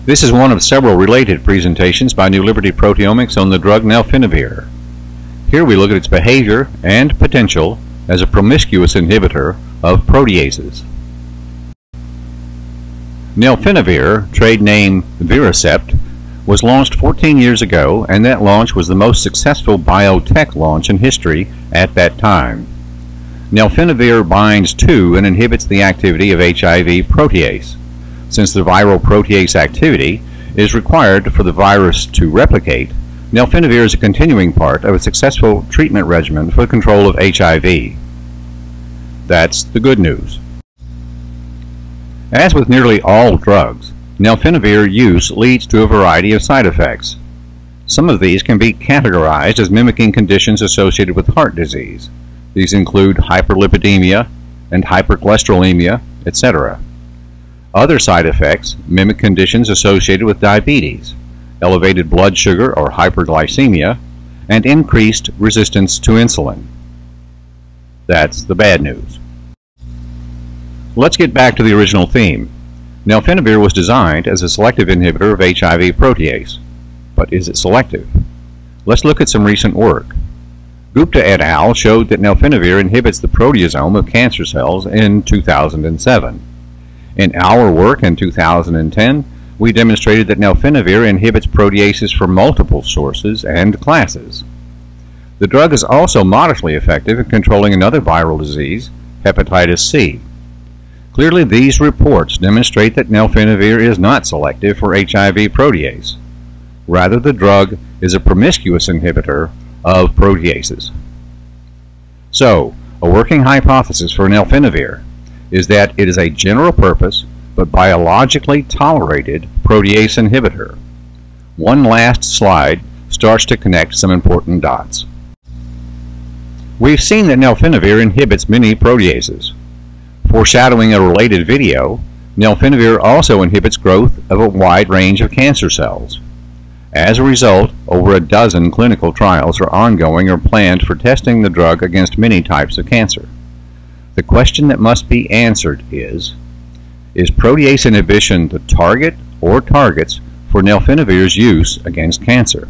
This is one of several related presentations by New Liberty Proteomics on the drug Nelfinavir. Here we look at its behavior and potential as a promiscuous inhibitor of proteases. Nelfinavir, trade name Viracept, was launched 14 years ago, and that launch was the most successful biotech launch in history at that time. Nelfinavir binds to and inhibits the activity of HIV protease. Since the viral protease activity is required for the virus to replicate, Nelfinavir is a continuing part of a successful treatment regimen for the control of HIV. That's the good news. As with nearly all drugs, Nelfinavir use leads to a variety of side effects. Some of these can be categorized as mimicking conditions associated with heart disease. These include hyperlipidemia and hypercholesterolemia, etc. Other side effects mimic conditions associated with diabetes, elevated blood sugar or hyperglycemia, and increased resistance to insulin. That's the bad news. Let's get back to the original theme. Nelfinavir was designed as a selective inhibitor of HIV protease. But is it selective? Let's look at some recent work. Gupta et al. Showed that Nelfinavir inhibits the proteasome of cancer cells in 2007. In our work in 2010, we demonstrated that Nelfinavir inhibits proteases from multiple sources and classes. The drug is also modestly effective in controlling another viral disease, hepatitis C. Clearly, these reports demonstrate that Nelfinavir is not selective for HIV protease. Rather, the drug is a promiscuous inhibitor of proteases. So, a working hypothesis for Nelfinavir is that it is a general-purpose but biologically tolerated protease inhibitor. One last slide starts to connect some important dots. We've seen that Nelfinavir inhibits many proteases. Foreshadowing a related video, Nelfinavir also inhibits growth of a wide range of cancer cells. As a result, over a dozen clinical trials are ongoing or planned for testing the drug against many types of cancer. The question that must be answered is protease inhibition the target or targets for Nelfinavir's use against cancer?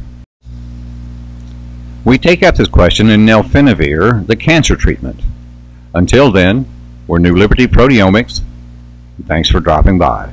We take up this question in Nelfinavir, the cancer treatment. Until then, we're New Liberty Proteomics. Thanks for dropping by.